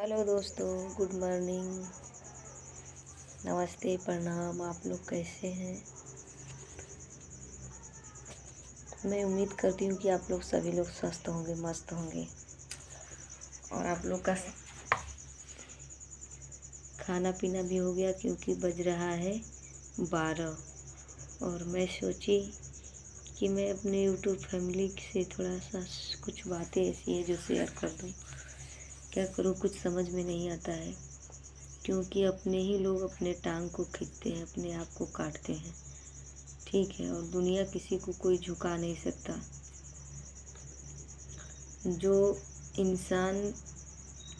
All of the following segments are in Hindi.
हेलो दोस्तों, गुड मॉर्निंग, नमस्ते, प्रणाम। आप लोग कैसे हैं? मैं उम्मीद करती हूँ कि आप लोग सभी लोग स्वस्थ होंगे, मस्त होंगे। और आप लोग का खाना पीना भी हो गया, क्योंकि बज रहा है 12। और मैं सोची कि मैं अपने यूट्यूब फैमिली से थोड़ा सा कुछ बातें ऐसी है जो शेयर कर दूँ। क्या करूँ, कुछ समझ में नहीं आता है, क्योंकि अपने ही लोग अपने टांग को खींचते हैं, अपने आप को काटते हैं। ठीक है, और दुनिया किसी को कोई झुका नहीं सकता। जो इंसान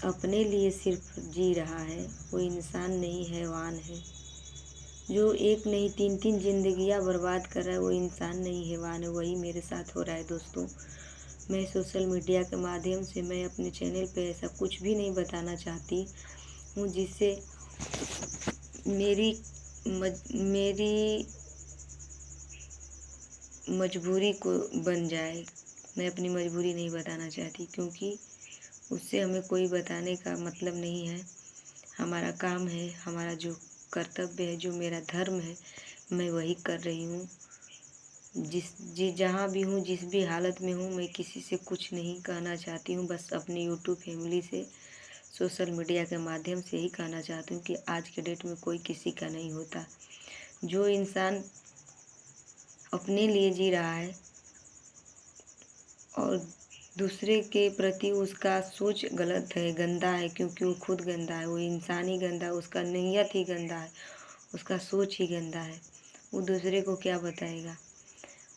अपने लिए सिर्फ जी रहा है वो इंसान नहीं, हैवान है। जो एक नहीं तीन तीन जिंदगियां बर्बाद कर रहा है वो इंसान नहीं, हैवान है। वही मेरे साथ हो रहा है दोस्तों। मैं सोशल मीडिया के माध्यम से मैं अपने चैनल पे ऐसा कुछ भी नहीं बताना चाहती हूँ जिससे मेरी मजबूरी को बन जाए। मैं अपनी मजबूरी नहीं बताना चाहती, क्योंकि उससे हमें कोई बताने का मतलब नहीं है। हमारा काम है, हमारा जो कर्तव्य है, जो मेरा धर्म है, मैं वही कर रही हूँ। जहाँ भी हूँ, जिस भी हालत में हूँ, मैं किसी से कुछ नहीं कहना चाहती हूँ। बस अपनी यूट्यूब फैमिली से, सोशल मीडिया के माध्यम से ही कहना चाहती हूँ कि आज के डेट में कोई किसी का नहीं होता। जो इंसान अपने लिए जी रहा है और दूसरे के प्रति उसका सोच गलत है, गंदा है, क्योंकि वो खुद गंदा है, वो इंसान ही गंदा है, उसका नीयत ही गंदा है, उसका सोच ही गंदा है। वो दूसरे को क्या बताएगा।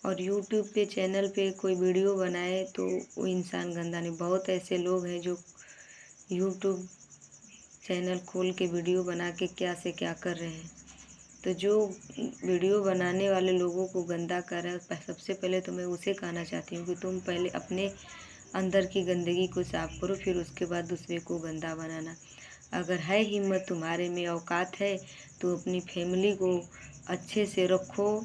और यूट्यूब पे चैनल पे कोई वीडियो बनाए तो वो इंसान गंदा नहीं। बहुत ऐसे लोग हैं जो यूट्यूब चैनल खोल के वीडियो बना के क्या से क्या कर रहे हैं। तो जो वीडियो बनाने वाले लोगों को गंदा कर रहा है, सबसे पहले तो मैं उसे कहना चाहती हूँ कि तुम पहले अपने अंदर की गंदगी को साफ करो, फिर उसके बाद दूसरे को गंदा बनाना। अगर है हिम्मत, तुम्हारे में औकात है, तो अपनी फैमिली को अच्छे से रखो,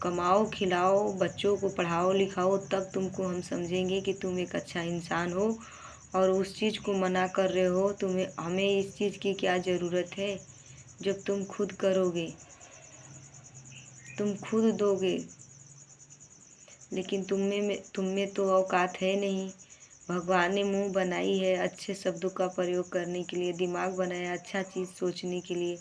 कमाओ, खिलाओ, बच्चों को पढ़ाओ लिखाओ, तब तुमको हम समझेंगे कि तुम एक अच्छा इंसान हो। और उस चीज़ को मना कर रहे हो, हमें इस चीज़ की क्या ज़रूरत है। जब तुम खुद करोगे, तुम खुद दोगे, लेकिन तुम में तो औकात है नहीं। भगवान ने मुंह बनाई है अच्छे शब्दों का प्रयोग करने के लिए, दिमाग बनाया अच्छा चीज़ सोचने के लिए।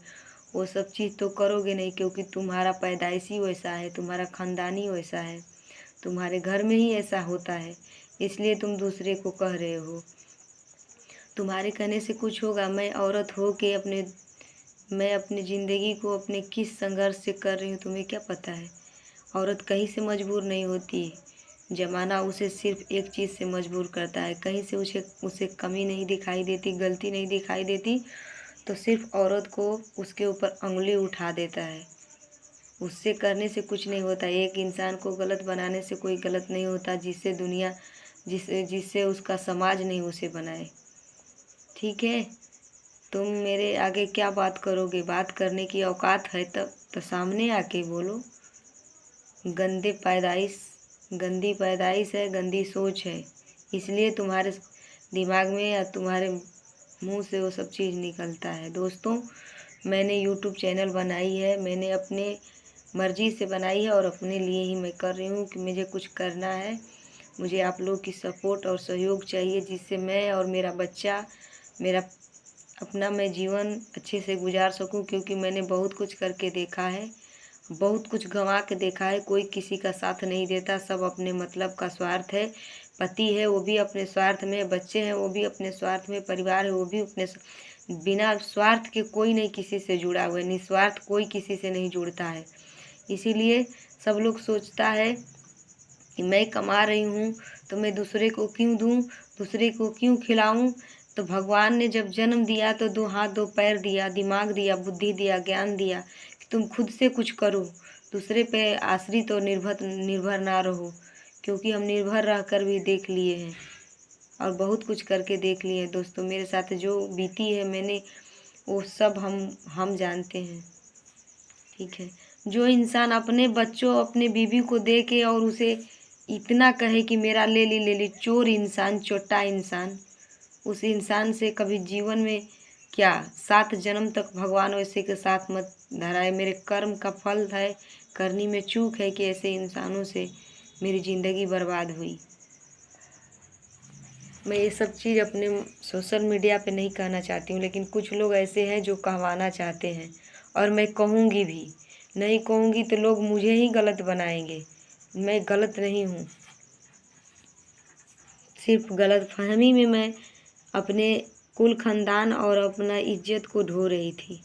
वो सब चीज़ तो करोगे नहीं, क्योंकि तुम्हारा पैदाइशी वैसा है, तुम्हारा ख़ानदानी वैसा है, तुम्हारे घर में ही ऐसा होता है, इसलिए तुम दूसरे को कह रहे हो। तुम्हारे कहने से कुछ होगा? मैं औरत हो के मैं अपनी ज़िंदगी को अपने किस संघर्ष से कर रही हूँ, तुम्हें क्या पता है। औरत कहीं से मजबूर नहीं होती। ज़माना उसे सिर्फ एक चीज़ से मजबूर करता है, कहीं से उसे कमी नहीं दिखाई देती, गलती नहीं दिखाई देती, तो सिर्फ औरत को उसके ऊपर उंगली उठा देता है। उससे करने से कुछ नहीं होता। एक इंसान को गलत बनाने से कोई गलत नहीं होता, जिससे उसका समाज नहीं उसे बनाए। ठीक है, तुम मेरे आगे क्या बात करोगे? बात करने की औकात है तब तो सामने आके बोलो। गंदी पैदाइश है, गंदी सोच है, इसलिए तुम्हारे दिमाग में या तुम्हारे मुंह से वो सब चीज़ निकलता है। दोस्तों, मैंने यूट्यूब चैनल बनाई है, मैंने अपने मर्ज़ी से बनाई है और अपने लिए ही मैं कर रही हूँ कि मुझे कुछ करना है। मुझे आप लोग की सपोर्ट और सहयोग चाहिए, जिससे मैं और मेरा बच्चा, मेरा अपना मैं जीवन अच्छे से गुजार सकूं, क्योंकि मैंने बहुत कुछ करके देखा है, बहुत कुछ गंवा के देखा है। कोई किसी का साथ नहीं देता, सब अपने मतलब का स्वार्थ है। पति है वो भी अपने स्वार्थ में, बच्चे हैं वो भी अपने स्वार्थ में, परिवार है वो भी अपने बिना स्वार्थ के कोई नहीं किसी से जुड़ा हुआ है। निस्वार्थ कोई किसी से नहीं जुड़ता है। इसीलिए सब लोग सोचता है कि मैं कमा रही हूँ तो मैं दूसरे को क्यों दूँ, दूसरे को क्यों खिलाऊँ। तो भगवान ने जब जन्म दिया तो 2 हाथ 2 पैर दिया, दिमाग दिया, बुद्धि दिया, ज्ञान दिया कि तुम खुद से कुछ करो, दूसरे पे आश्रित और निर्भर ना रहो। क्योंकि हम निर्भर रह कर भी देख लिए हैं और बहुत कुछ करके देख लिए हैं। दोस्तों, मेरे साथ जो बीती है मैंने, वो सब हम जानते हैं। ठीक है, जो इंसान अपने बच्चों, अपने बीवी को दे के और उसे इतना कहे कि मेरा ले ली, चोर इंसान, चोट्टा इंसान, उस इंसान से कभी जीवन में क्या 7 जन्म तक भगवान वैसे के साथ मत धराए। मेरे कर्म का फल है, करनी में चूक है कि ऐसे इंसानों से मेरी ज़िंदगी बर्बाद हुई। मैं ये सब चीज़ अपने सोशल मीडिया पे नहीं कहना चाहती हूँ, लेकिन कुछ लोग ऐसे हैं जो कहवाना चाहते हैं, और मैं कहूँगी भी। नहीं कहूँगी तो लोग मुझे ही गलत बनाएंगे। मैं गलत नहीं हूँ, सिर्फ गलतफहमी में मैं अपने कुल खानदान और अपना इज्जत को ढो रही थी।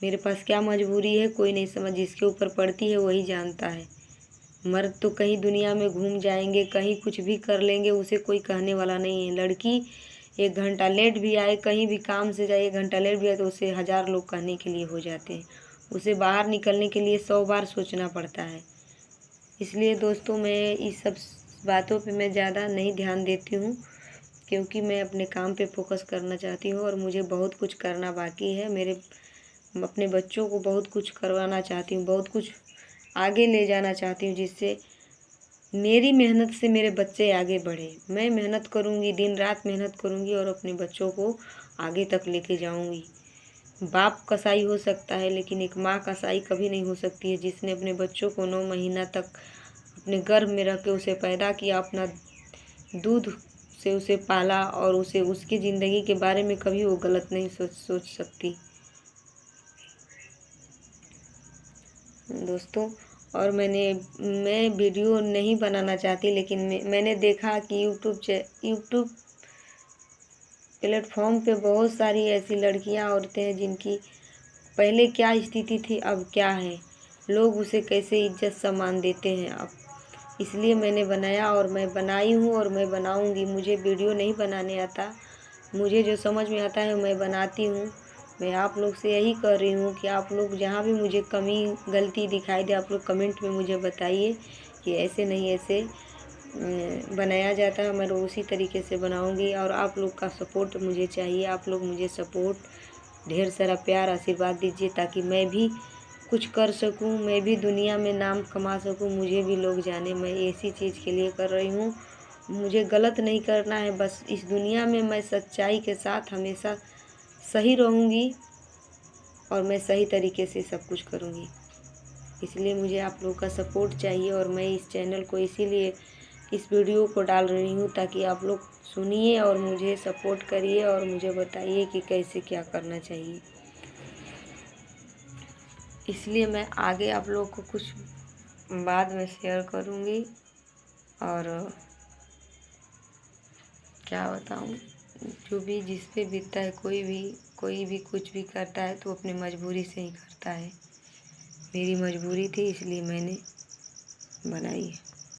मेरे पास क्या मजबूरी है कोई नहीं समझ, जिसके ऊपर पड़ती है वही जानता है। मर्द तो कहीं दुनिया में घूम जाएंगे, कहीं कुछ भी कर लेंगे, उसे कोई कहने वाला नहीं है। लड़की 1 घंटा लेट भी आए, कहीं भी काम से जाए 1 घंटा लेट भी आए तो उसे 1000 लोग कहने के लिए हो जाते हैं। उसे बाहर निकलने के लिए 100 बार सोचना पड़ता है। इसलिए दोस्तों, मैं इस सब बातों पे मैं ज़्यादा नहीं ध्यान देती हूँ, क्योंकि मैं अपने काम पे फोकस करना चाहती हूँ और मुझे बहुत कुछ करना बाकी है। अपने बच्चों को बहुत कुछ करवाना चाहती हूँ, बहुत कुछ आगे ले जाना चाहती हूँ, जिससे मेरी मेहनत से मेरे बच्चे आगे बढ़े। मैं मेहनत करूँगी, दिन रात मेहनत करूँगी और अपने बच्चों को आगे तक लेके जाऊँगी। बाप कसाई हो सकता है, लेकिन एक माँ कसाई कभी नहीं हो सकती है, जिसने अपने बच्चों को 9 महीना तक अपने गर्भ में रख के उसे पैदा किया, अपना दूध से उसे पाला, और उसे उसकी ज़िंदगी के बारे में कभी वो गलत नहीं सोच सकती दोस्तों। और मैं वीडियो नहीं बनाना चाहती, लेकिन मैंने देखा कि यूट्यूब प्लेटफॉर्म पे बहुत सारी ऐसी लड़कियां, औरतें हैं जिनकी पहले क्या स्थिति थी, अब क्या है, लोग उसे कैसे इज्जत सम्मान देते हैं अब। इसलिए मैंने बनाया और मैं बनाई हूँ और मैं बनाऊँगी। मुझे वीडियो नहीं बनाने आता, मुझे जो समझ में आता है मैं बनाती हूँ। मैं आप लोग से यही कह रही हूँ कि आप लोग जहाँ भी मुझे कमी गलती दिखाई दे, आप लोग कमेंट में मुझे बताइए कि ऐसे नहीं ऐसे बनाया जाता है। मैं उसी तरीके से बनाऊँगी और आप लोग का सपोर्ट मुझे चाहिए। आप लोग मुझे सपोर्ट, ढेर सारा प्यार, आशीर्वाद दीजिए, ताकि मैं भी कुछ कर सकूं, मैं भी दुनिया में नाम कमा सकूं, मुझे भी लोग जाने। मैं ऐसी चीज़ के लिए कर रही हूं। मुझे गलत नहीं करना है, बस इस दुनिया में मैं सच्चाई के साथ हमेशा सही रहूंगी और मैं सही तरीके से सब कुछ करूंगी। इसलिए मुझे आप लोग का सपोर्ट चाहिए, और मैं इस चैनल को इसीलिए इस वीडियो को डाल रही हूँ ताकि आप लोग सुनिए और मुझे सपोर्ट करिए और मुझे बताइए कि कैसे क्या करना चाहिए। इसलिए मैं आगे आप लोग को कुछ बाद में शेयर करूँगी, और क्या बताऊँ, जो भी जिस पे बीतता है, कोई भी कुछ भी करता है तो अपनी मजबूरी से ही करता है। मेरी मजबूरी थी, इसलिए मैंने बनाई है।